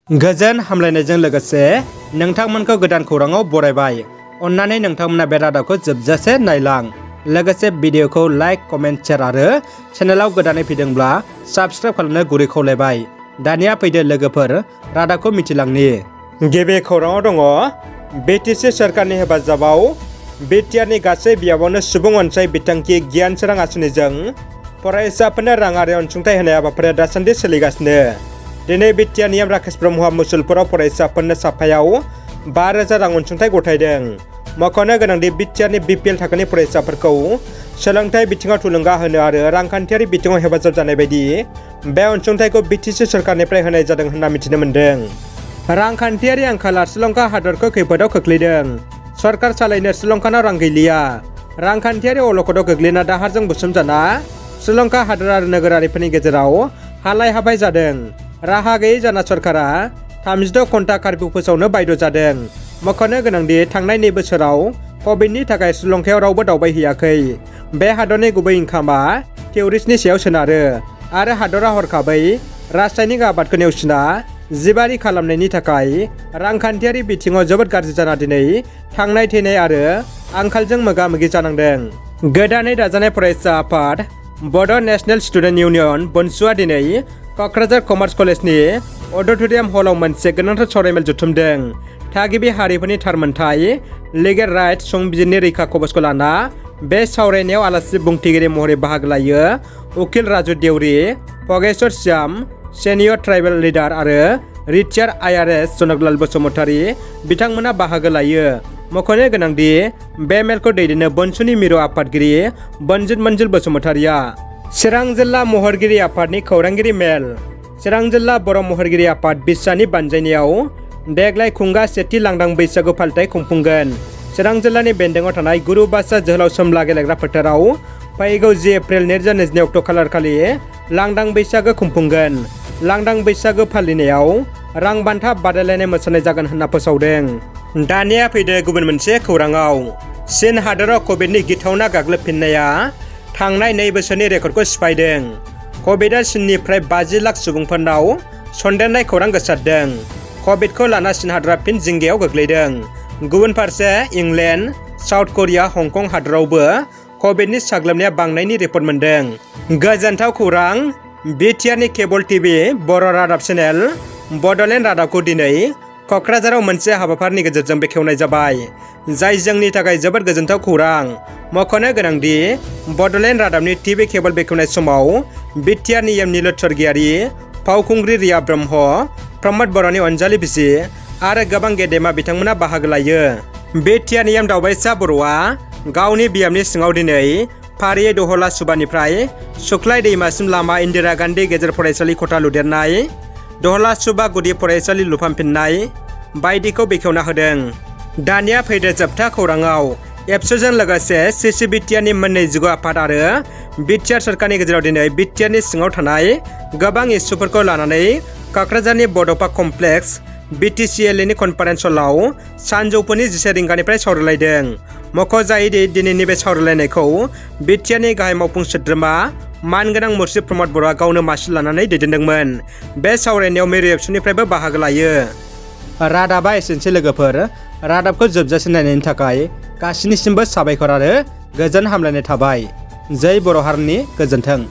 गोजोन हामलायनायजों लोगोसे नोंथांमोनखौ गोदान खौराङाव बरायबाय। अन्नानै नोंथांमोना बे रादाबखौ जोबजासे नायलां। लोगोसे भिडिअखौ लाइक, कमेन्ट, शेयार आरो चेनेलाव गोदानै फैदोंब्ला साबस्क्राइब खालामनो गुरै खावलायबाय। दानिया फैदो लोगोफोर रादाबखौ मिथिलांनि। गिबि खौराङाव दङ BTC सोरखारनि हेफाजाबाव BTRनि गासै बियाबावनो सुबुं अनसाय बिथांखि गियान सोरां आसनिजों फरायसाफोरनो राङारि अनसुंथाइ होनाय हाबाफारिया दासान्दि सोलिगासिनो। दिनै BTR नियम राकेश ब्रह्मआ मुसलपुराव फरायसाफोरनो साफायाव 5,000 रां अनसुंथाइ गथायदों। मख'नो गोनांदि BTRनि BPL थाखोनि फरायसाफोरखौ सोलोंथाइ बिथिङाव थुलुंगा होनो आरो रांखान्थियारि बिथिङाव हेफाजाब जानाय बायदि बे अनसुंथाइखौ BTC सोरखारनिफ्राय होनाय जादों होनना मिथिनो मोन्दों। रांखान्थियारि आंखालआ श्रीलंका हादरखौ खैफोदाव खोख्लैदों। सरकार सालायनो श्रीलंकानाव रां गैलिया। रांखान्थियारि अलखदाव गोग्लैना दाहारजों बुसोमजाना श्रीलंका हादर आरो नोगोरारिफोरनि गेजेराव हालाय हाबाय जादों। राहा गैयै जाना सरकारा 36 घन्टा कार्फ्यु फोसावनो बायद' जादों। मख'नो गोनांदि थांनाय 2 बोसोराव कभिडनि थाखाय श्रीलंकायाव रावबो दावबायहैयाखै। बे हादरनि गुबै इनकामआ टुरिस्टनि सायाव सोनारो आरो हादरा हरखाबै रासायनिक आबादखौ नेवसिना जिबारि खालामनायनि थाखाय रांखान्थियारि बिथिङाव जोबोद गाज्रि जाना दिनै थांनाय थैनाय आरो आंखालजों मोगा-मोगि जानांदों। गोदानै दाजानाय फरायसा आफाद बड' नेशनेल स्टुडेन्ट इउनियन BONSUआ दिनै क'क्राझार कमार्स कलेजनि अडिट'रियाम हलाव मोनसे गोनांथार सावरायमेल जथुमदों। थागिबि हारिफोरनि थारमोनथाय, लिगेल राइट्स, संबिजिरनि रैखा कवचखौ लाना बे सावरायनायाव आलासि बुंथिगिरि महरै बाहागो लायो उकिल Raju Deori, Bhageshwar Shyam, senior tribal leader आरो रिटायार्ड IRS जनकलाल बसुमतारी बिथांमोना बाहागो लायो। मख'नो गोनांदि बे मेलखौ दैदेननो BONSUनि मिरु आफादगिरि बनजित मन्जिल बसुमतारीया। चिरां जिल्ला महरगिरि आफादनि खौरांगिरि मेल। चिरां जिल्ला बर' महरगिरि आफाद बिसानि बानजायनायाव देग्लाय खुंगा सेथि लांदां बैसागु फालिथाय खुंफुंगोन। चिरां जिल्लानि बेन्दोङाव थानाय गुरुबासा जोहोलाव सोमला गेलेग्रा फोथाराव फैगौ 10 एप्रिल 2022 अक्ट' खालारखालि लांदां बैसागो खुंफुंगोन। लांदां बैसागो फालिनायाव रां बान्था बादायलायनाय मोसानाय जागोन होनना फोसावदों। दानिया फैदो गुबुन मोनसे खौराङाव। चीन हादराव कभिडनि गिथावना गाग्लोबफिननाया थांनाय 2 बोसोरनि रेकर्डखौ सिफायदों। कभिडआ चीननिफ्राय 50 लाख सुबुंफोरनाव सन्देरनाय खौरां गोसारदों। कभिडखौ लाना चीन हादरा फिन जिंगायाव गोग्लैदों। गुबुन फारसे इंलेन्ड, साउथ करिया, हंकं हादरावबो कभिडनि साग्लोबनाया बांनायनि रिपर्ट मोन्दों। गोजोनथाव खौरां, BTRनि केबल TV बर' रादाब चेनेल बड'लेण्ड रादाबखौ दिनै क'क्राझाराव मोनसे हाबाफारिनि गेजेरजों बेखेवनाय जाबाय, जाय जोंनि थाखाय जोबोद गोजोनथाव खौरां। मख'नो गोनांदि बड'लेण्ड रादाबनि TV केबल बेखेवनाय समाव BTR नियम निलुत स्वर्गियारि, फावखुंग्रि रिया ब्रह्म, प्रमद बर'नि अनजालि बिसि आरो गोबां गेदेमा बिथांमोना बाहागो लायो। BTR नियम दावबायसा बर'आ गावनि बियाबनि सिङाव दिनै फारियै दहला सुबानिफ्राय सुख्लाय दैमासिम लामा, इन्दिरा गान्धी गेजेर फरायसालि खथा लुदेरनाय, दहला सुबा गुदि फरायसालि लुफामफिननाय बायदिखौ बेखेवना होदों। दानिया फैदो जोबथा खौराङाव। एबसुजों लोगोसे CCBTRनि मोननै जिगु आफाद आरो BTR सोरखारनि गेजेराव दिनै BTRनि सिङाव थानाय गोबां इस्युफोरखौ लानानै क'क्राझारनि बड'फा कमप्लेक्स BTCLनि कनफारेन्स हलाव सानजौफुनि 10 रिंगानिफ्राय सावरायलायदों। मख'जायोदि दिनैनि बे सावरायलायनायखौ BTRनि गाहाय मावफुं सोद्रोमा मानगोनां मुर्शि प्रमद बर'आ गावनो मासि लानानै दैदेनदोंमोन। बे सावरायनायाव मिरु एबसुनिफ्रायबो बाहागो लायो। रादाबा एसेनोसै लोगोफोर। रादाबखौ जोबजासे नायनायनि थाखाय गासिनिसिमबो साबायखर आरो गोजोन हामलायनाय थाबाय। जै बर' हारिनि गोजोन्थों।